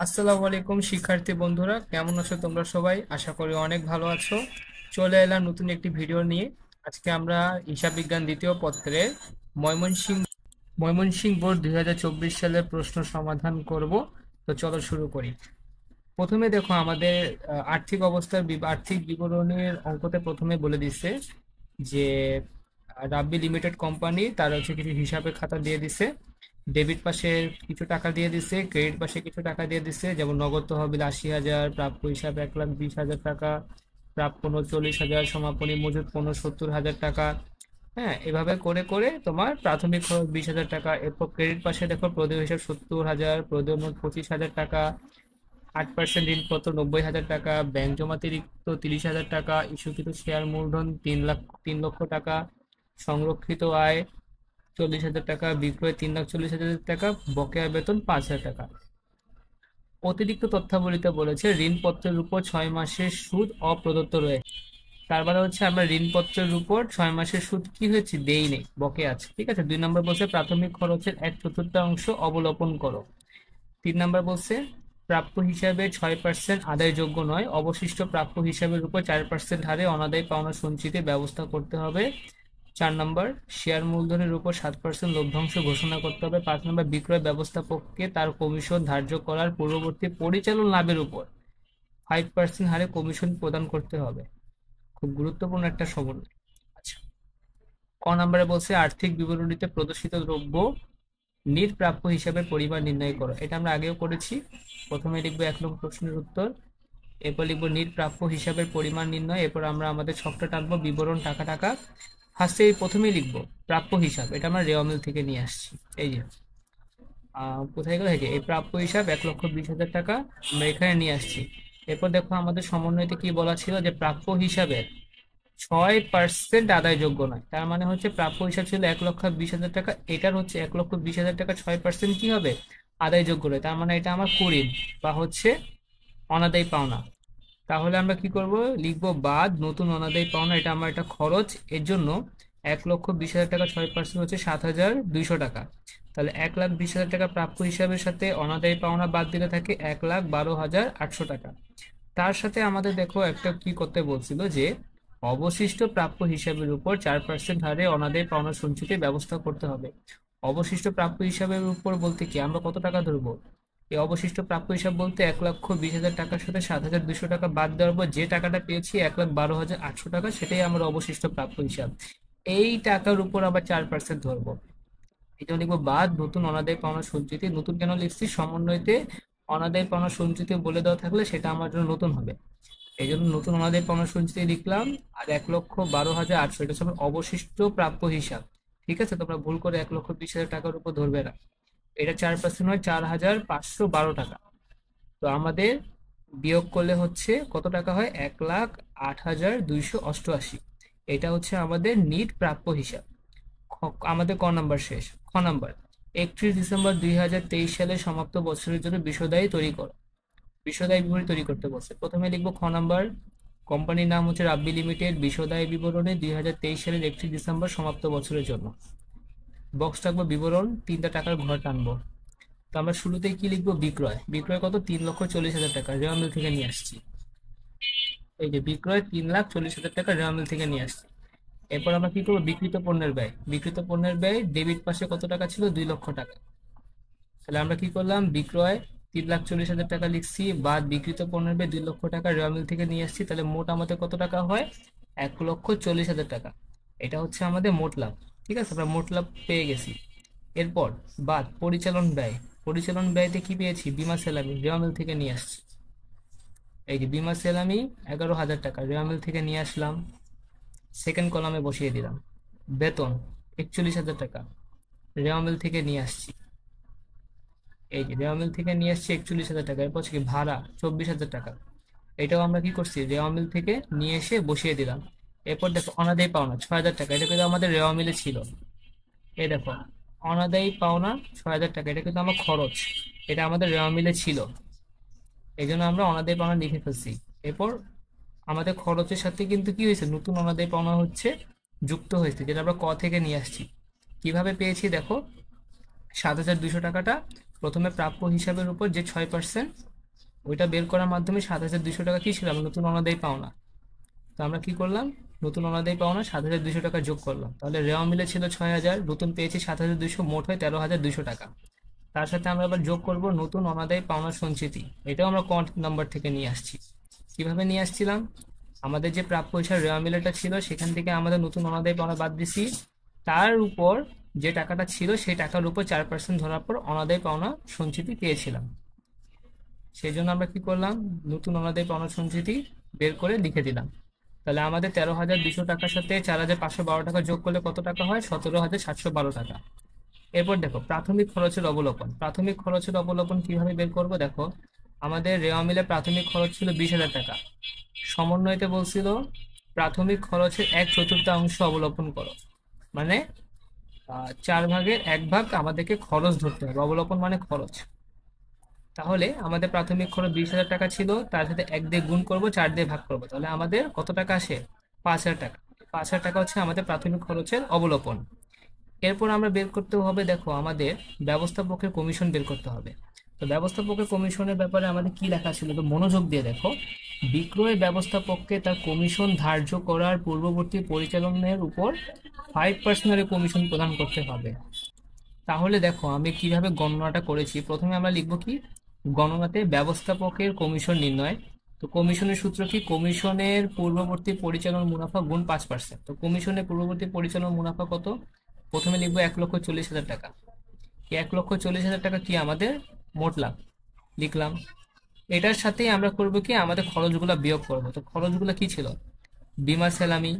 আসসালামু আলাইকুম শিক্ষার্থী বন্ধুরা, কেমন আছো তোমরা সবাই? আশা করি অনেক ভালো আছো। চলে এলাম নতুন একটি ভিডিও নিয়ে। আজকে আমরা হিসাব বিজ্ঞান দ্বিতীয় পত্রের ময়মনসিংহ ময়মনসিংহ বোর্ড 2024 সালের প্রশ্ন সমাধান করব। তো চলো শুরু করি। প্রথমে দেখো আমাদের আর্থিক অবস্থার আর্থিক বিবরণের অঙ্কতে প্রথমে বলে দিচ্ছে যে রাব্বি লিমিটেড কোম্পানি তার হচ্ছে কিছু হিসাবের খাতা দিয়ে দিছে। ডেবিট পাশে কিছু টাকা দিয়ে দিছে, ক্রেডিট পাশে কিছু টাকা দিয়ে দিছে, যেমন নগদ তহবিল 80,000, প্রাপ্য হিসাবে 1,20,000 টাকা, প্রাপ্য 40,000, সমাপনী মজুদ 70,000 টাকা। হ্যাঁ, এভাবে করে করে তোমার প্রাথমিক খরচ 20,000 টাকা। এরপর ক্রেডিট পাশে দেখো প্রদেয় হিসাব 70,000, প্রদেয় মোট 25,000 টাকা, 8% ঋণপত্র 90,000 টাকা, ব্যাংক জমাতিরিক্ত 30,000 টাকা, ইস্যুকৃত শেয়ার মূলধন 3 লক্ষ টাকা, সংরক্ষিত আয় 40,000 টাকা, বিক্রয় 3,40,000 টাকা, বকেয়া বেতন 5,000 টাকা। অতিরিক্ত তথ্যাবলিতে বলেছে ঋণপত্রের উপর 6 মাসের সুদ অপ্রদত্ত রয়েছে। তার মানে হচ্ছে আমরা ঋণপত্রের উপর 6 মাসের সুদ কি হয়েছে, দেই নেই, বকে আছে। ঠিক আছে। 2 নম্বর বলছে প্রাথমিক খরচের 1/4 অবলোপন করো। 3 নম্বর বলছে প্রাপ্য হিসাবে 6% আদায়যোগ্য নয়, অবশিষ্ট প্রাপ্য হিসাবের উপর 4% হারে অনাদায়ী পাওনা সঞ্চিতির ব্যবস্থা করতে হবে। 4 নম্বর শেয়ার মূলধনের উপর 7% লভ্যাংশ ঘোষণা করতে হবে। 5 নম্বর বিক্রয় ব্যবস্থাপককে তার কমিশন ধার্য করার পূর্ববর্তী পরিচালন লাভের উপর 5% হারে কমিশন প্রদান করতে হবে। খুব গুরুত্বপূর্ণ একটা সমন্বয়। আচ্ছা, ক নম্বরে বলছে আর্থিক বিবরণীতে প্রদর্শিত দ্রব্য নিরপ্রাপ্য হিসাবে পরিমাণ নির্ণয় করো। এটা আমরা আগেও করেছি। প্রথমে লিখবো 1 নং প্রশ্নের উত্তর, এরপর লিখবো নিরপ্রাপ্য হিসাবের পরিমাণ নির্ণয়, এরপর আমরা আমাদের ছকটা টানবো বিবরণ টাকা টাকা। ফার্স্টে প্রথমেই লিখবো প্রাপ্য হিসাব, এটা আমরা রেওয়ামিল থেকে নিয়ে আসছি। এই যে কোথায় গেল, এই যে এই প্রাপ্য হিসাব 1,20,000 টাকা আমরা এখানে নিয়ে আসছি। এরপর দেখো আমাদের সমন্বয়তে কি বলা ছিল যে প্রাপ্য হিসাবের 6% আদায়যোগ্য নয়। তার মানে হচ্ছে প্রাপ্য হিসাব ছিল 1,20,000 টাকা, এটার হচ্ছে 1,20,000 টাকা 6% কি হবে, আদায়যোগ্য নয়। তার মানে এটা আমার কুড়ি বা হচ্ছে অনাদায়ী পাওনা। তাহলে আমরা কি করব, লিখবো বাদ নতুন অনাদায়ী পাওনা, এটা আমার একটা খরচ। এর জন্য 1,20,000 টাকা 6% হচ্ছে 7,200 টাকা। তাহলে 1,20,000 টাকা প্রাপ্য হিসাবের সাথে অনাদায়ী পাওনা বাদ দিলে থাকে 1,12,800 টাকা। তার সাথে আমাদের দেখো একটা কি করতে বলছিল যে অবশিষ্ট প্রাপ্য হিসাবের উপর 4% হারে অনাদায়ী পাওনা সঞ্চিতির ব্যবস্থা করতে হবে। অবশিষ্ট প্রাপ্য হিসাবের উপর বলতে কি আমরা কত টাকা ধরবো, এই অবশিষ্ট প্রাপ্য হিসাব বলতে 1,20,000 টাকার সাথে 7,200 টাকা বাদ দেওয়ার পর যে টাকাটা পেয়েছি 1,12,800 টাকা, সেটাই আমার অবশিষ্ট প্রাপ্য হিসাব। এই টাকার উপর আবার 4% ধরবো। এই জন্য লিখবো বাদ নতুন অনাদায়ী পাওনা সঞ্চিতি। নতুন কেন লিখছি, সমন্বয়তে অনাদায়ী পাওনা সঞ্চিতি বলে দেওয়া থাকলে সেটা আমার জন্য নতুন হবে। এই জন্য নতুন অনাদায়ী পাওনা সঞ্চিতি লিখলাম। আর 1,12,800 এটা হচ্ছে আমার অবশিষ্ট প্রাপ্য হিসাব। ঠিক আছে, তোমরা ভুল করে 1,20,000 টাকার উপর ধরবে না। এটা 4% হয় 4,512 টাকা। তো আমাদের বিয়োগ করলে হচ্ছে কত টাকা হয়, 1,08,288। এটা হচ্ছে আমাদের নিট প্রাপ্য হিসাব। আমাদের ক নাম্বার শেষ। খ নাম্বার 31 ডিসেম্বর 2023 সালে সমাপ্ত বছরের জন্য বিশদায়ী তৈরি করো। বিশদায়ী বিবরণী তৈরি করতে বলছে। প্রথমে লিখবো খ নাম্বার, কোম্পানির নাম হচ্ছে রাব্বি লিমিটেড, বিশদায়ী বিবরণী 2023 সালের 31 ডিসেম্বর সমাপ্ত বছরের জন্য। বক্স রাখবো বিবরণ, 3টা টাকার ঘর টানবো। তো আমরা শুরুতেই কি লিখবো, বিক্রয়। বিক্রয় কত, 3,40,000 টাকা, রেওয়া মিল থেকে নিয়ে আসছি। এই যে বিক্রয় 3,40,000 টাকা রেওয়া মিল থেকে নিয়ে আসছি। এরপর আমরা কি করবো, বিক্রিত পণ্যের ব্যয়। বিক্রিত পণ্যের ব্যয় ডেবিট পাশে কত টাকা ছিল, 2 লক্ষ টাকা। তাহলে আমরা কি করলাম, বিক্রয় 3,40,000 টাকা লিখছি, বাদ বিক্রিত পণ্যের ব্যয় 2 লক্ষ টাকা রেওয়া মিল থেকে নিয়ে আসছি। তাহলে মোট আমাদের কত টাকা হয়, 1,40,000 টাকা। এটা হচ্ছে আমাদের মোট লাভ। ঠিক আছে, আমরা মোট লাভ পেয়ে গেছি। এরপর বাদ পরিচালন ব্যয়। পরিচালন ব্যয়তে কি পেয়েছি, বিমা সেলামি রেওয়া মিল থেকে নিয়ে আসছি। এই যে বিমা সেলামি 11,000 টাকা রেওয়া মিল থেকে নিয়ে আসলাম, সেকেন্ড কলামে বসিয়ে দিলাম। বেতন 41,000 টাকা রেওয়া মিল থেকে নিয়ে আসছি। এই যে রেওয়া মিল থেকে নিয়ে আসছি 41,000 টাকা। এরপর হচ্ছে কি ভাড়া 24,000 টাকা, এটাও আমরা কি করছি, রেওয়া মিল থেকে নিয়ে এসে বসিয়ে দিলাম। এরপর দেখো অনাদায়ী পাওনা 6,000 টাকা, এটা কিন্তু আমাদের রেওয়া মিলে ছিল। এই দেখো অনাদায়ী পাওনা 6,000 টাকা, এটা কিন্তু আমার খরচ, এটা আমাদের রেওয়া মিলে ছিল। এই জন্য আমরা অনাদায়ী পাওনা লিখে ফেলছি। এরপর আমাদের খরচের সাথে কিন্তু কি হয়েছে, নতুন অনাদায়ী পাওনা হচ্ছে যুক্ত হয়েছে, যেটা আমরা ক থেকে নিয়ে আসছি। কিভাবে পেয়েছি দেখো, 7,200 টাকাটা প্রথমে প্রাপ্য হিসাবের উপর যে 6%, ওইটা বের করার মাধ্যমে 7,200 টাকা কি ছিল, আমরা নতুন অনাদায়ী পাওনা। তো আমরা কি করলাম, নতুন অনাদায়ী পাওনা 7,200 টাকা যোগ করলাম, তাহলে রেওয়া মিলে ছিল 6,000, নতুন পেয়েছি 7,200, মোট হয় 13,200 টাকা। তার সাথে আমরা আবার যোগ করব নতুন অনাদায়ী পাওনা সঞ্চিতি, এটাও আমরা কন্ট নাম্বার থেকে নিয়ে আসছি। কিভাবে নিয়ে আসছিলাম, আমাদের যে প্রাপ্য হিসাব রেওয়া মিলেটা ছিল সেখান থেকে আমাদের নতুন অনাদায়ী পাওনা বাদ দিছি, তার উপর যে টাকাটা ছিল সেই টাকার উপর 4% ধরার পর অনাদায়ী পাওনা সঞ্চিতি পেয়েছিলাম। সেই জন্য আমরা কি করলাম, নতুন অনাদায়ী পাওনা সঞ্চিতি বের করে লিখে দিলাম। তাহলে আমাদের 13,200 টাকার সাথে 4,512 টাকা যোগ করলে কত টাকা হয়, 17,712 টাকা। এরপর দেখো প্রাথমিক খরচের অবলোকন। প্রাথমিক খরচের অবলোকন কিভাবে বের করব, দেখো আমাদের রেওয়া মিলে প্রাথমিক খরচ ছিল 20,000 টাকা। সমন্বয়তে বলছিল প্রাথমিক খরচের 1/4 অবলোকন করো, মানে 4/1 আমাদেরকে খরচ ধরতে হবে, অবলোকন মানে খরচ। তাহলে আমাদের প্রাথমিক খরচ 20,000 টাকা ছিল, তার সাথে 1 দিয়ে গুণ করব, 4 দিয়ে ভাগ করব, তাহলে আমাদের কত টাকা আসে, 5,000 টাকা। 5,000 টাকা হচ্ছে আমাদের প্রাথমিক খরচের অবলোকন। এরপর আমরা বের করতে হবে, দেখো আমাদের ব্যবস্থাপকের কমিশন বের করতে হবে। তো ব্যবস্থাপকের কমিশনের ব্যাপারে আমাদের কি লেখা ছিল, তো মনোযোগ দিয়ে দেখো, বিক্রয় ব্যবস্থাপককে তার কমিশন ধার্য করার পূর্ববর্তী পরিচালনের উপর 5% কমিশন প্রদান করতে হবে। তাহলে দেখো আমি কিভাবে গণনাটা করেছি, প্রথমে আমরা লিখবো কি, গণনাতে ব্যবস্থাপকের কমিশন নির্ণয়। তো কমিশনের সূত্র কি, কমিশনের পূর্ববর্তী পরিচালন মুনাফা গুণ 5%। তো কমিশনের পূর্ববর্তী পরিচালন মুনাফা কত, প্রথমে লিখবো 1,40,000 টাকা। 1,40,000 টাকা কি আমাদের মোট লাভ, লিখলাম। এটার সাথেই আমরা করবো কি, আমাদের খরচগুলো বিয়োগ করবো। তো খরচগুলো কি ছিল, বিমা সেলামি,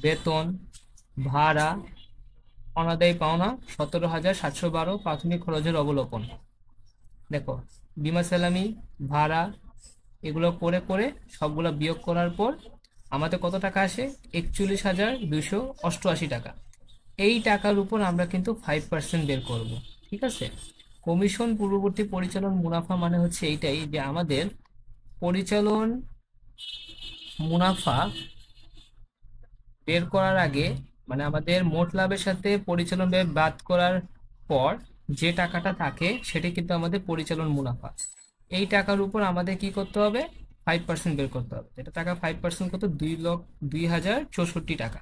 বেতন, ভাড়া, অনাদায়ী পাওনা 17,712, প্রাথমিক খরচের অবলোকন। দেখো বিমা সেলামি, ভাড়া, এগুলো করে করে সবগুলো বিয়োগ করার পর আমাদের কত টাকা আসে, 41,288 টাকা। এই টাকার উপর আমরা কিন্তু 5% বের করব, ঠিক আছে। কমিশন পূর্ববর্তী পরিচালন মুনাফা মানে হচ্ছে এইটাই, যে আমাদের পরিচালন মুনাফা বের করার আগে, মানে আমাদের মোট লাভের সাথে পরিচালন ব্যয় বাদ করার পর যে টাকাটা থাকে সেটা কিন্তু আমাদের পরিচালন মুনাফা। এই টাকার উপর আমাদের কি করতে হবে, 5% বের করতে হবে। এটা টাকা 5% কত, 2,64 টাকা।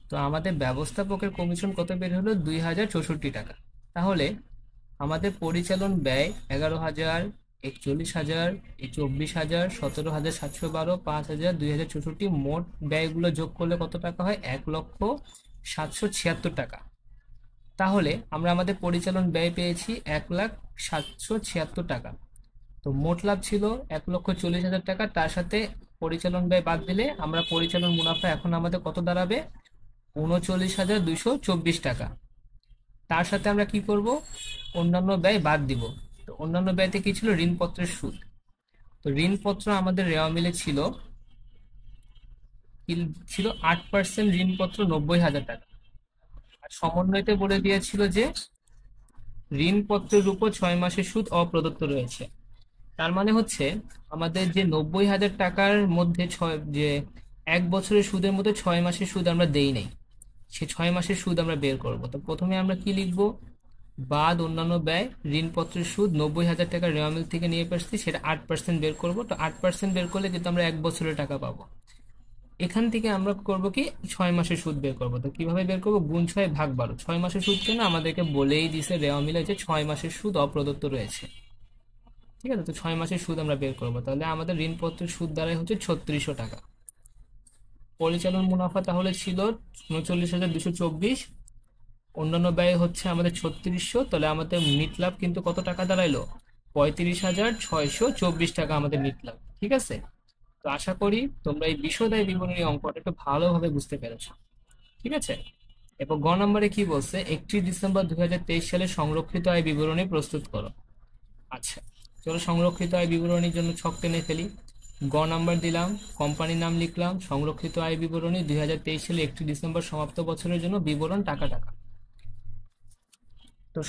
তো আমাদের ব্যবস্থাপকের কমিশন কত বের হলো, 2,064 টাকা। তাহলে আমাদের পরিচালন ব্যয় 11,000, 41,000, 24,000, 17,712, 5,000, 2,064, মোট ব্যয়গুলো যোগ করলে কত টাকা হয়, 1,776,000 টাকা। তাহলে আমরা আমাদের পরিচালন ব্যয় পেয়েছি 1,776,000 টাকা। তো মোট লাভ ছিল 1,40,000 টাকা, তার সাথে পরিচালন ব্যয় বাদ দিলে আমরা পরিচালন মুনাফা এখন আমাদের কত দাঁড়াবে, 39,224 টাকা। তার সাথে আমরা কি করব, অন্যান্য ব্যয় বাদ দিব। তো অন্যান্য ব্যয়তে কি ছিল, ঋণপত্রের সুদ। তো ঋণপত্র আমাদের রেওয়া মিলে ছিল কি ছিল, 8% ঋণপত্র 90,000 টাকা। আর সমন্বয়তে বলে দিয়েছিল যে ঋণপত্রের উপর 6 মাসের সুদ অপ্রদত্ত রয়েছে। তার মানে হচ্ছে আমাদের যে 90,000 টাকার মধ্যে যে 1 বছরের সুদের মধ্যে 6 মাসের সুদ আমরা দেই নাই, সে 6 মাসের সুদ আমরা বের করব। তো প্রথমে আমরা কি লিখব, বাদ অন্যান্য ব্যয়, ঋণপত্রের সুদ 90,000 টাকা রেওয়া মিল থেকে নিয়ে আসছি, সেটা 8% বের করব। তো 8% বের করলে কিন্তু আমরা 1 বছরের টাকা পাবো। এখান থেকে আমরা করব কি, 6 মাসের সুদ বের করব। তো কিভাবে বের করব, গুণ 6 ভাগ 12। 6 মাসের সুদ কেন, আমাদেরকে বলেই দিছে রেওয়া মিলে যে 6 মাসের সুদ অপ্রদত্ত রয়েছে, ঠিক আছে। তো 6 মাসের সুদ আমরা বের করব, তাহলে আমাদের ঋণপত্রের সুদ দাঁড়ায় হচ্ছে 3600 টাকা। পরিচালন মুনাফা তাহলে ছিল 39,224, অন্যান্য ব্যয় হচ্ছে আমাদের 3600, তাহলে আমাদের নিট লাভ কিন্তু কত টাকা দাঁড়াইলো, 35,624 টাকা আমাদের নিট লাভ, ঠিক আছে। তো আশা করি তোমরা এই বিশদ বিবরণী অঙ্কটা একটু ভালোভাবে বুঝতে পেরেছো, ঠিক আছে। এরপর গ নম্বরে কি বলছে, 31 ডিসেম্বর 2023 সালে সংরক্ষিত আয় বিবরণী প্রস্তুত করো। আচ্ছা, চলো সংরক্ষিত আয় বিবরণীর জন্য ছক টেনে ফেলি। গ নাম্বার দিলাম, কোম্পানির নাম লিখলাম, সংরক্ষিত আয় বিবরণী 2023 সালে 31 ডিসেম্বর সমাপ্ত বছরের জন্য বিবরণ টাকা টাকা। তো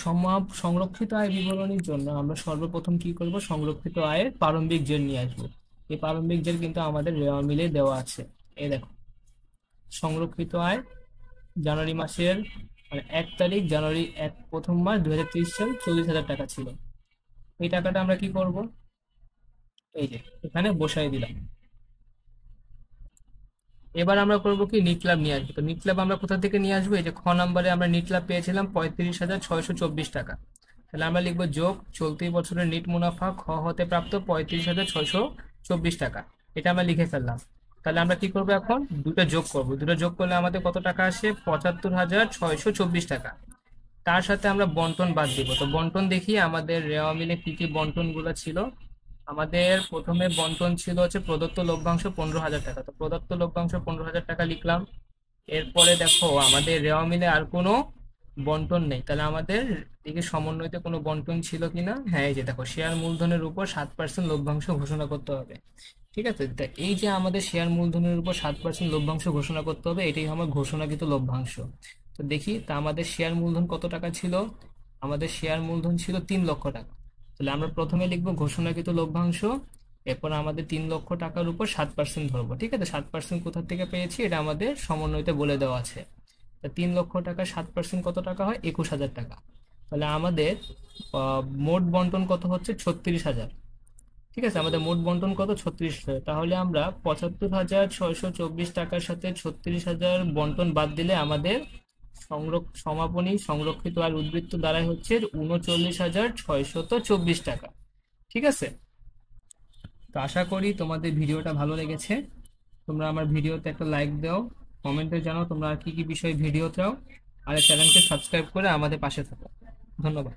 সংরক্ষিত আয় বিবরণীর জন্য আমরা সর্বপ্রথম কি করব, সংরক্ষিত আয়ের প্রারম্ভিক জের নিয়ে আসবো। এই প্রারম্ভিক জের কিন্তু আমাদের রেওয়া মিলে দেওয়া আছে। এই দেখো, সংরক্ষিত আয় জানুয়ারি মাসের, মানে 1 তারিখ, জানুয়ারি 1 প্রথম মাস 2023 সাল 40,000 টাকা ছিল। এই টাকাটা আমরা কি করব, এই যে এখানে বসাই দিলাম। এবার আমরা করব কি, নিট লাভ নিয়ে আসবো। তো নিট লাভ আমরা কোথা থেকে নিয়ে আসবো? এই যে খ নাম্বারে আমরা নিট লাভ পেয়েছিলাম 35,624 টাকা। তাহলে আমরা লিখবো যোগ চলতি বছরের নিট মুনাফা খ হতে প্রাপ্ত 35,624 টাকা। এটা আমরা লিখে ফেললাম। তাহলে আমরা কি করবো এখন, দুটো যোগ করব। দুটো যোগ করলে আমাদের কত টাকা আসে? 75,624 টাকা। তার সাথে আমরা বন্টন বাদ দিব। তো বন্টন দেখি আমাদের রেওয়া মিলে কি কি বন্টন গুলো ছিল। আমাদের প্রথমে বন্টন ছিল হচ্ছে প্রদত্ত লভ্যাংশ 15,000 টাকা। তো প্রদত্ত লভ্যাংশ 15,000 টাকা লিখলাম। এরপরে দেখো আমাদের রেওয়া মিলে আর কোনো বন্টন নেই। তাহলে আমাদের দিকে সমন্বয়তে কোনো বন্টন ছিল কিনা, হ্যাঁ এই যে দেখো, শেয়ার মূলধনের উপর 7% লভ্যাংশ ঘোষণা করতে হবে। ঠিক আছে, তা এই যে আমাদের শেয়ার মূলধনের উপর 7% লভ্যাংশ ঘোষণা করতে হবে, এটাই আমার ঘোষণাকৃত লভ্যাংশ। তো দেখি, তা আমাদের শেয়ার মূলধন কত টাকা ছিল? আমাদের শেয়ার মূলধন ছিল 3 লক্ষ টাকা। তাহলে আমরা প্রথমে লিখবো ঘোষণাকৃত লভ্যাংশ, এরপর আমাদের 3 লক্ষ টাকার উপর 7% ধরবো। ঠিক আছে, 7% কোথা থেকে পেয়েছি এটা আমাদের সমন্বয়তে বলে দেওয়া আছে। তা 3 লক্ষ টাকা 7% কত টাকা হয়? 21,000 টাকা। তাহলে আমাদের মোট বন্টন কত হচ্ছে? 36,000। ঠিক আছে, আমাদের মোট বন্টন কত? 36,000। তাহলে আমরা 75,624 টাকার সাথে 36,000 বন্টন বাদ দিলে আমাদের সমাপনী সংরক্ষিত আর উদ্বৃত্ত দাঁড়ায় হচ্ছে 39,624 টাকা। ঠিক আছে, তো আশা করি তোমাদের ভিডিওটা ভালো লেগেছে। তোমরা আমার ভিডিওতে একটা লাইক দাও, কমেন্টে জানাও তোমরা আর কি কি বিষয়ে ভিডিও চাও, আর চ্যানেলকে সাবস্ক্রাইব করে আমাদের পাশে থাকো। ধন্যবাদ।